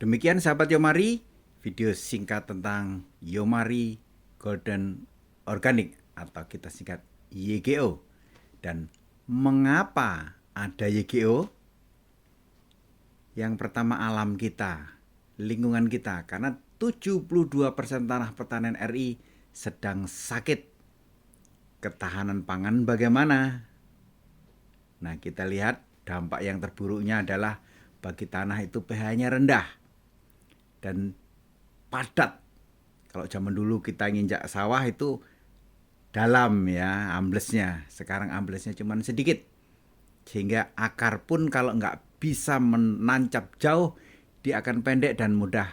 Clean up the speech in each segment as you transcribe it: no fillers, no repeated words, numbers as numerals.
Demikian sahabat Yomari, video singkat tentang Yomari Golden Organic atau kita singkat YGO. Dan mengapa ada YGO? Yang pertama alam kita, lingkungan kita, karena 72% tanah pertanian RI sedang sakit. Ketahanan pangan bagaimana? Nah, kita lihat dampak yang terburuknya adalah bagi tanah itu pH-nya rendah dan padat. Kalau zaman dulu kita nginjak sawah itu dalam ya amblesnya. Sekarang amblesnya cuma sedikit. Sehingga akar pun kalau nggak bisa menancap jauh, dia akan pendek dan mudah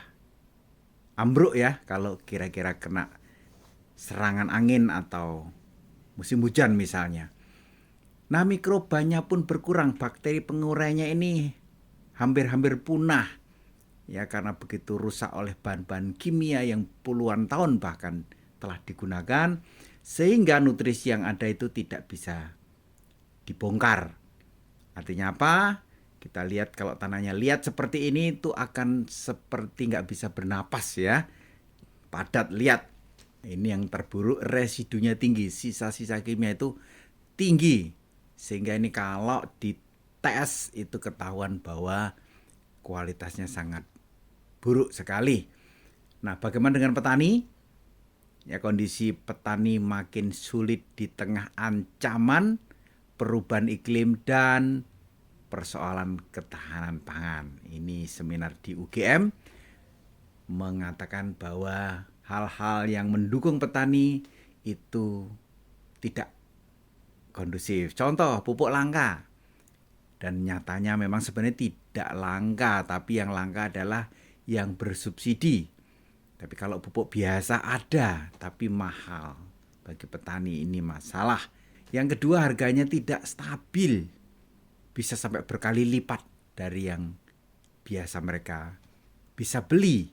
ambruk ya kalau kira-kira kena serangan angin atau musim hujan misalnya. Nah, mikrobanya pun berkurang, bakteri pengurainya ini hampir-hampir punah. Ya, karena begitu rusak oleh bahan-bahan kimia yang puluhan tahun bahkan telah digunakan, sehingga nutrisi yang ada itu tidak bisa dibongkar. Artinya apa? Kita lihat kalau tanahnya liat seperti ini itu akan seperti nggak bisa bernapas ya. Padat, liat. Ini yang terburuk, residunya tinggi, sisa-sisa kimia itu tinggi. Sehingga ini kalau dites itu ketahuan bahwa kualitasnya sangat buruk sekali. Nah, bagaimana dengan petani? Ya, kondisi petani makin sulit di tengah ancaman perubahan iklim dan persoalan ketahanan pangan. Ini seminar di UGM mengatakan bahwa hal-hal yang mendukung petani itu tidak kondusif. Contoh, pupuk langka. Dan nyatanya memang sebenarnya tidak langka, tapi yang langka adalah yang bersubsidi. Tapi kalau pupuk biasa ada, tapi mahal. Bagi petani ini masalah. Yang kedua, harganya tidak stabil. Bisa sampai berkali lipat dari yang biasa mereka bisa beli.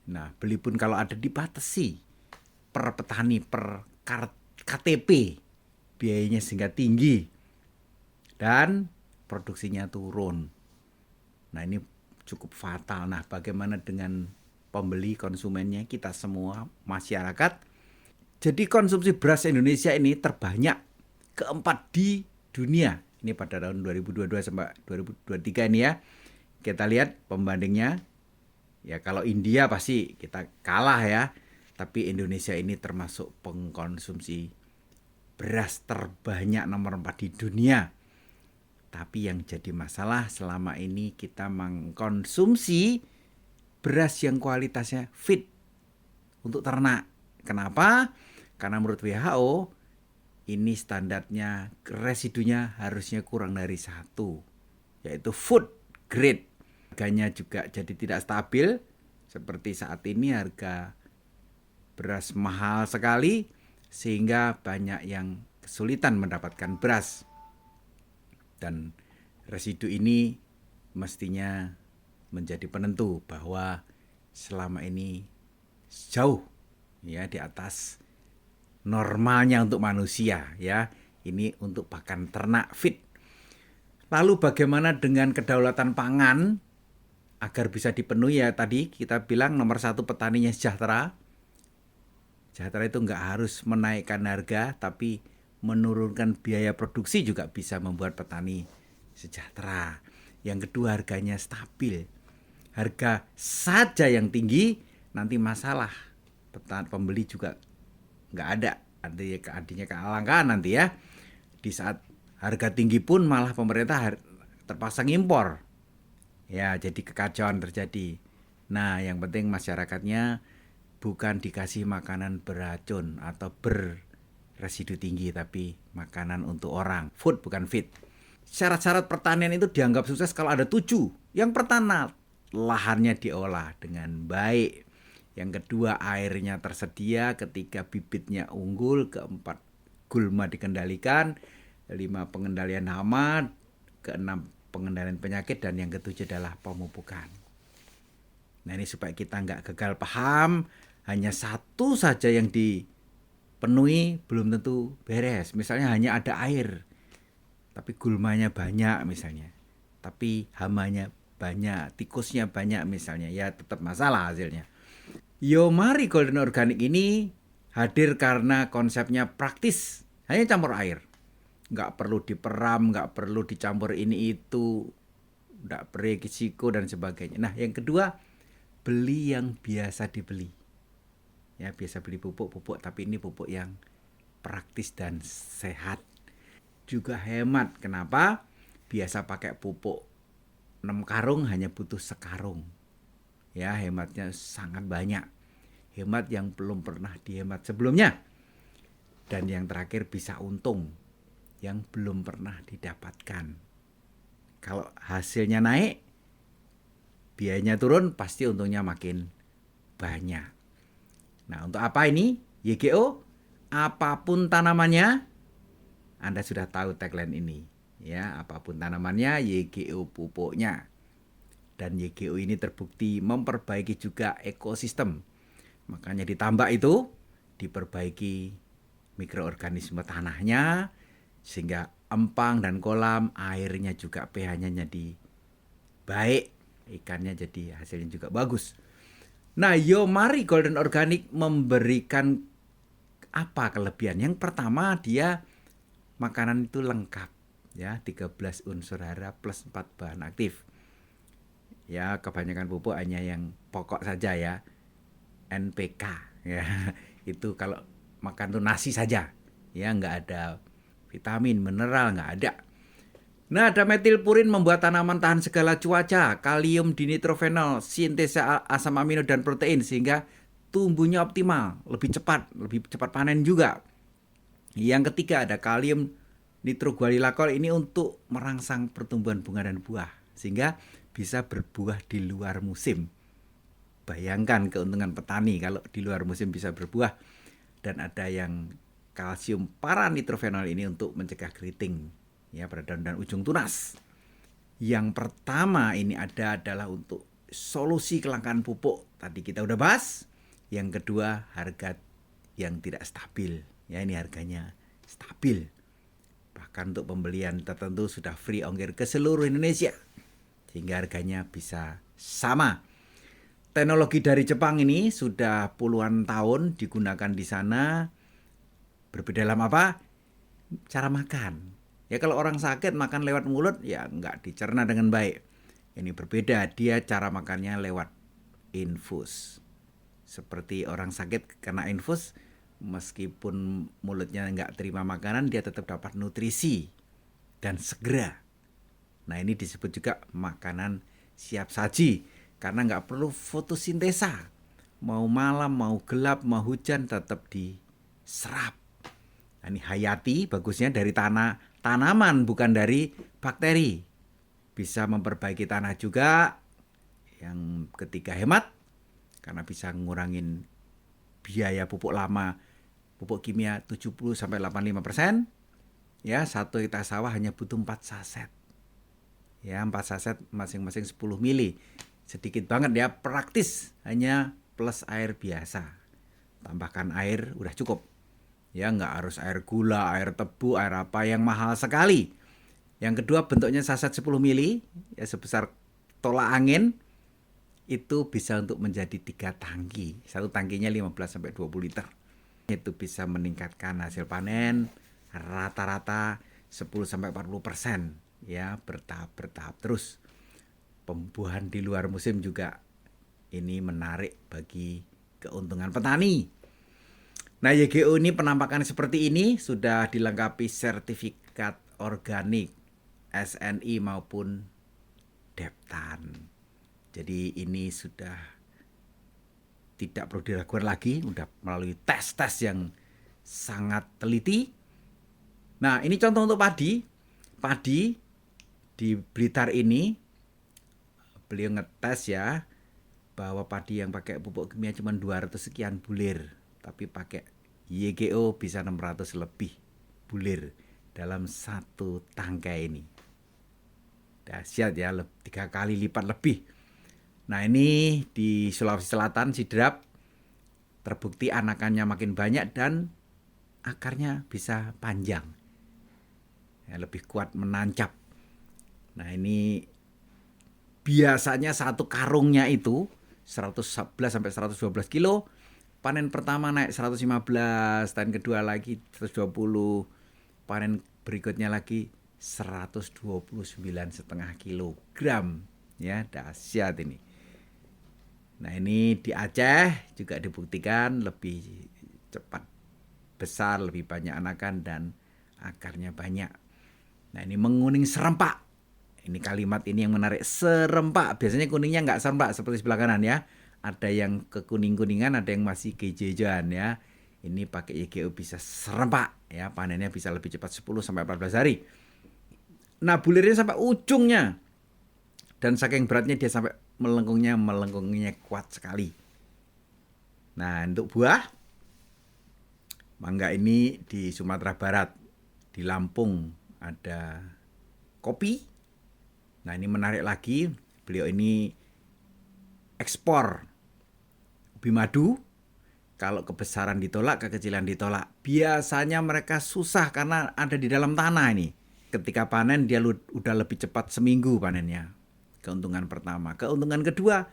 Nah, beli pun kalau ada dibatasi per petani, per KTP. Biayanya sehingga tinggi. Dan produksinya turun. Nah, ini cukup fatal. Nah, bagaimana dengan pembeli, konsumennya, kita semua, masyarakat? Jadi konsumsi beras Indonesia ini terbanyak keempat di dunia. Ini pada tahun 2022 sampai 2023 ini ya. Kita lihat pembandingnya. Ya, kalau India pasti kita kalah ya. Tapi Indonesia ini termasuk pengkonsumsi beras terbanyak nomor 4 di dunia. Tapi yang jadi masalah selama ini kita mengkonsumsi beras yang kualitasnya fit untuk ternak. Kenapa? Karena menurut WHO ini standarnya residunya harusnya kurang dari 1, yaitu food grade. Harganya juga jadi tidak stabil. Seperti saat ini harga beras mahal sekali sehingga banyak yang kesulitan mendapatkan beras. Dan residu ini mestinya menjadi penentu bahwa selama ini jauh ya di atas normalnya untuk manusia ya. Ini untuk pakan ternak fit. Lalu bagaimana dengan kedaulatan pangan agar bisa dipenuhi ya, tadi kita bilang nomor 1 petaninya sejahtera. Sejahtera itu nggak harus menaikkan harga, tapi menurunkan biaya produksi juga bisa membuat petani sejahtera. Yang kedua, harganya stabil. Harga saja yang tinggi, nanti masalah. Pembeli juga nggak ada. Artinya kelangkaan nanti ya. Di saat harga tinggi pun malah pemerintah terpaksa ngimpor. Ya, jadi kekacauan terjadi. Nah, yang penting masyarakatnya bukan dikasih makanan beracun atau berresidu tinggi, tapi makanan untuk orang. Food bukan fit. Syarat-syarat pertanian itu dianggap sukses kalau ada 7. Yang pertama, lahannya diolah dengan baik. Yang kedua, airnya tersedia ketika bibitnya unggul. Keempat, gulma dikendalikan. 5, pengendalian hama. Keenam, pengendalian penyakit. Dan yang ketujuh adalah pemupukan. Nah, ini supaya kita nggak gagal paham, hanya satu saja yang dipenuhi belum tentu beres. Misalnya hanya ada air, tapi gulmanya banyak misalnya. Tapi hamanya banyak, tikusnya banyak misalnya, ya tetap masalah hasilnya. Yomari Golden Organic ini hadir karena konsepnya praktis, hanya campur air. Nggak perlu diperam, nggak perlu dicampur ini itu, nggak beresiko dan sebagainya. Nah, yang kedua, beli yang biasa dibeli. Ya, biasa beli pupuk-pupuk, tapi ini pupuk yang praktis dan sehat. Juga hemat. Kenapa? Biasa pakai pupuk 6 karung hanya butuh sekarung. Ya, hematnya sangat banyak. Hemat yang belum pernah dihemat sebelumnya. Dan yang terakhir bisa untung yang belum pernah didapatkan. Kalau hasilnya naik, biayanya turun, pasti untungnya makin banyak. Nah, untuk apa ini? YGO, apapun tanamannya, Anda sudah tahu tagline ini. Ya, apapun tanamannya, YGO pupuknya. Dan YGO ini terbukti memperbaiki juga ekosistem. Makanya ditambah itu, diperbaiki mikroorganisme tanahnya, sehingga empang dan kolam airnya juga pH-nya jadi baik, ikannya jadi hasilnya juga bagus. Nah, Yomari Golden Organic memberikan apa kelebihan? Yang pertama, dia makanan itu lengkap, ya, 13 unsur hara plus 4 bahan aktif. Ya, kebanyakan pupuk hanya yang pokok saja ya, NPK ya. Itu kalau makan tuh nasi saja, ya, nggak ada vitamin, mineral, nggak ada. Nah, ada metilpurin membuat tanaman tahan segala cuaca, kalium dinitrofenol, sintesa asam amino dan protein sehingga tumbuhnya optimal, lebih cepat panen juga. Yang ketiga ada kalium nitroguanilakol, ini untuk merangsang pertumbuhan bunga dan buah sehingga bisa berbuah di luar musim. Bayangkan keuntungan petani kalau di luar musim bisa berbuah. Dan ada yang kalsium paranitrofenol ini untuk mencegah keriting, ya, pada daun dan ujung tunas. Yang pertama ini adalah untuk solusi kelangkaan pupuk. Tadi kita udah bahas. Yang kedua, harga yang tidak stabil. Ya, ini harganya stabil. Bahkan untuk pembelian tertentu sudah free ongkir ke seluruh Indonesia. Sehingga harganya bisa sama. Teknologi dari Jepang ini sudah puluhan tahun digunakan di sana. Berbeda dalam apa? Cara makan. Ya, kalau orang sakit makan lewat mulut, ya nggak dicerna dengan baik. Ini berbeda, dia cara makannya lewat infus. Seperti orang sakit kena infus, meskipun mulutnya nggak terima makanan, dia tetap dapat nutrisi dan segera. Nah, ini disebut juga makanan siap saji, karena nggak perlu fotosintesa. Mau malam, mau gelap, mau hujan tetap diserap. Nah, ini hayati bagusnya dari tanaman, bukan dari bakteri. Bisa memperbaiki tanah juga. Yang ketiga hemat, karena bisa ngurangin biaya pupuk lama, pupuk kimia 70-85%. Ya, 1 hektar sawah hanya butuh 4 saset. Ya, 4 saset masing-masing 10 mili. Sedikit banget ya, praktis, hanya plus air biasa. Tambahkan air udah cukup. Ya, nggak harus air gula, air tebu, air apa yang mahal sekali. Yang kedua, bentuknya saset 10 mili, ya sebesar tolak angin. Itu bisa untuk menjadi 3 tangki. Satu tangkinya 15-20 liter. Itu bisa meningkatkan hasil panen rata-rata 10-40%. Ya, bertahap terus. Pembuahan di luar musim juga ini menarik bagi keuntungan petani. Nah, YGO ini penampakan seperti ini sudah dilengkapi sertifikat organik SNI maupun Deptan. Jadi ini sudah tidak perlu diragukan lagi, sudah melalui tes-tes yang sangat teliti. Nah, ini contoh untuk padi. Padi di Blitar ini beliau ngetes ya, bahwa padi yang pakai pupuk kimia cuma 200 sekian bulir, tapi pakai YGO bisa 600 lebih bulir dalam satu tangkai ini. Dahsyat ya, 3 kali lipat lebih. Nah, ini di Sulawesi Selatan, Sidrap, terbukti anakannya makin banyak dan akarnya bisa panjang. Ya, lebih kuat menancap. Nah, ini biasanya satu karungnya itu 111 sampai 112 kilo. Panen pertama naik 115, panen kedua lagi 120, panen berikutnya lagi 129,5 kilogram. Ya, dahsyat ini. Nah, ini di Aceh juga dibuktikan lebih cepat besar, lebih banyak anakan dan akarnya banyak. Nah, ini menguning serempak. Ini kalimat ini yang menarik, serempak. Biasanya kuningnya nggak serempak seperti sebelah kanan ya. Ada yang kekuning-kuningan, ada yang masih kehijauan ya. Ini pakai YGO bisa serempak ya, panennya bisa lebih cepat 10 sampai 14 hari. Nah, bulirnya sampai ujungnya. Dan saking beratnya dia sampai melengkungnya kuat sekali. Nah, untuk buah mangga ini di Sumatera Barat, di Lampung ada kopi. Nah, ini menarik lagi, beliau ini ekspor ubi madu. Kalau kebesaran ditolak, kekecilan ditolak. Biasanya mereka susah karena ada di dalam tanah ini. Ketika panen dia udah lebih cepat seminggu panennya. Keuntungan pertama. Keuntungan kedua,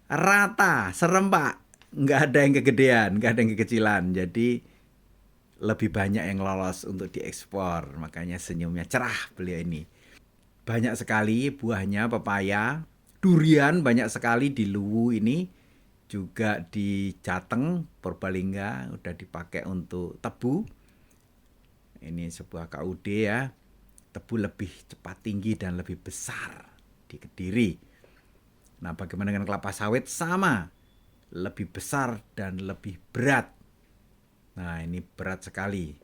rata, serempak. Nggak ada yang kegedean, nggak ada yang kekecilan. Jadi lebih banyak yang lolos untuk diekspor. Makanya senyumnya cerah beliau ini. Banyak sekali buahnya, pepaya, durian banyak sekali di Luwu ini, juga di Jateng, Purbalingga udah dipakai untuk tebu. Ini sebuah KUD ya, tebu lebih cepat tinggi dan lebih besar di Kediri. Nah, bagaimana dengan kelapa sawit? Sama, lebih besar dan lebih berat. Nah, ini berat sekali.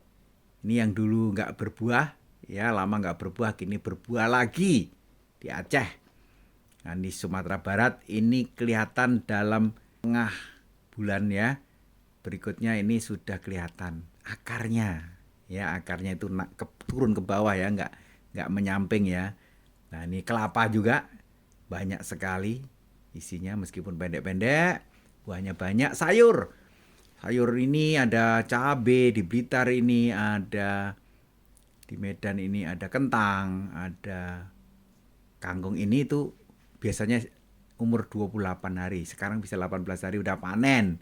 Ini yang dulu nggak berbuah, ya lama nggak berbuah, kini berbuah lagi di Aceh. Nah, di Sumatera Barat ini kelihatan dalam tengah bulan ya. Berikutnya ini sudah kelihatan akarnya. Ya, akarnya itu turun ke bawah ya, nggak menyamping ya. Nah, ini kelapa juga banyak sekali isinya meskipun pendek-pendek, buahnya banyak. Sayur ini ada cabai, di Blitar ini ada, di Medan ini ada kentang, ada kangkung. Ini tuh biasanya umur 28 hari. Sekarang bisa 18 hari udah panen.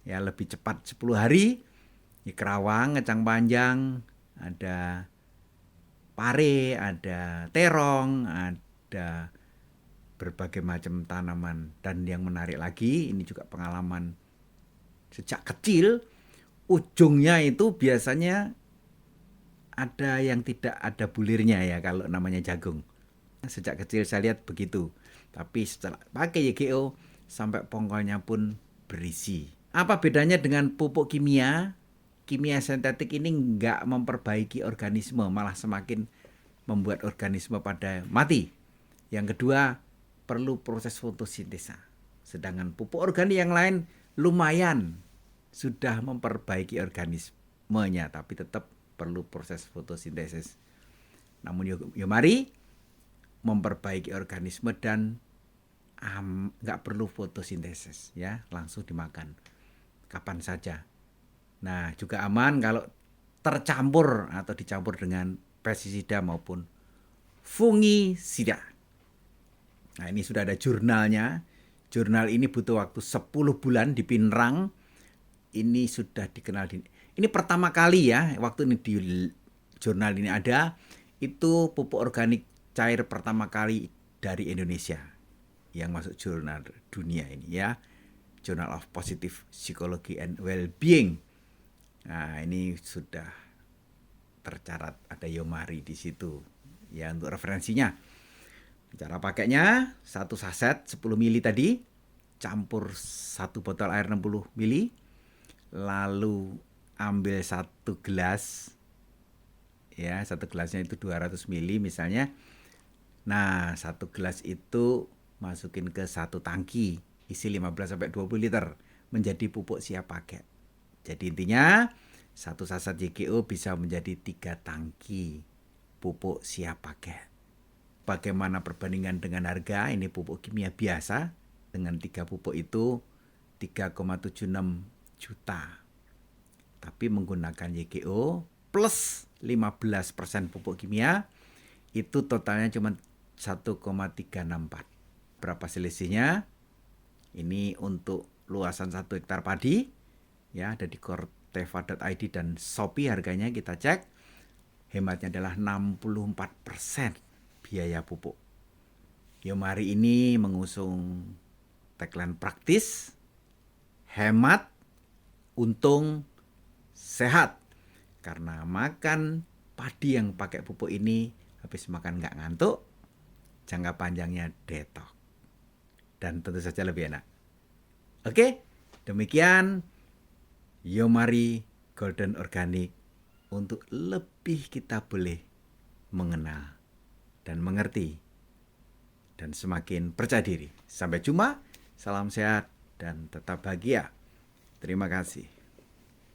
Ya, lebih cepat 10 hari. Di kerawang, ngecang panjang, ada pare, ada terong, ada berbagai macam tanaman. Dan yang menarik lagi, ini juga pengalaman sejak kecil, ujungnya itu biasanya ada yang tidak ada bulirnya ya kalau namanya jagung. Sejak kecil saya lihat begitu. Tapi setelah pakai YGO sampai pongkolnya pun berisi. Apa bedanya dengan pupuk kimia? Kimia sintetik ini nggak memperbaiki organisme, malah semakin membuat organisme pada mati. Yang kedua, perlu proses fotosintesa. Sedangkan pupuk organik yang lain lumayan sudah memperbaiki organismenya, tapi tetap perlu proses fotosintesis. Namun mari memperbaiki organisme dan nggak perlu fotosintesis ya, langsung dimakan kapan saja. Nah, juga aman kalau tercampur atau dicampur dengan pestisida maupun fungisida. Nah, ini sudah ada jurnalnya. Jurnal ini butuh waktu 10 bulan di Pinrang. Ini sudah dikenal ini pertama kali ya, waktu ini di jurnal ini ada, itu pupuk organik cair pertama kali dari Indonesia yang masuk jurnal dunia ini ya, Journal of Positive Psychology and Well-being. Nah, ini sudah tercatat, ada Yomari di situ ya untuk referensinya. Cara pakainya, 1 saset 10 ml tadi, campur 1 botol air 60 ml, lalu ambil 1 gelas ya, 1 gelasnya itu 200 ml misalnya. Nah, 1 gelas itu masukin ke 1 tangki isi 15 sampai 20 liter menjadi pupuk siap pakai. Jadi intinya 1 saset YGO bisa menjadi 3 tangki pupuk siap pakai. Bagaimana perbandingan dengan harga? Ini pupuk kimia biasa dengan 3 pupuk itu 3,76 juta. Tapi menggunakan YGO plus 15% pupuk kimia, itu totalnya cuma 1,364. Berapa selisihnya? Ini untuk luasan 1 hektar padi. Ya, ada di korteva.id dan Shopee harganya kita cek. Hematnya adalah 64% biaya pupuk. Yomari ini mengusung tagline praktis, hemat, untung, sehat. Karena makan padi yang pakai pupuk ini, habis makan nggak ngantuk, jangka panjangnya detox. Dan tentu saja lebih enak. Oke, demikian Yomari Golden Organic untuk lebih kita boleh mengenal dan mengerti dan semakin percaya diri. Sampai jumpa, salam sehat dan tetap bahagia. Terima kasih.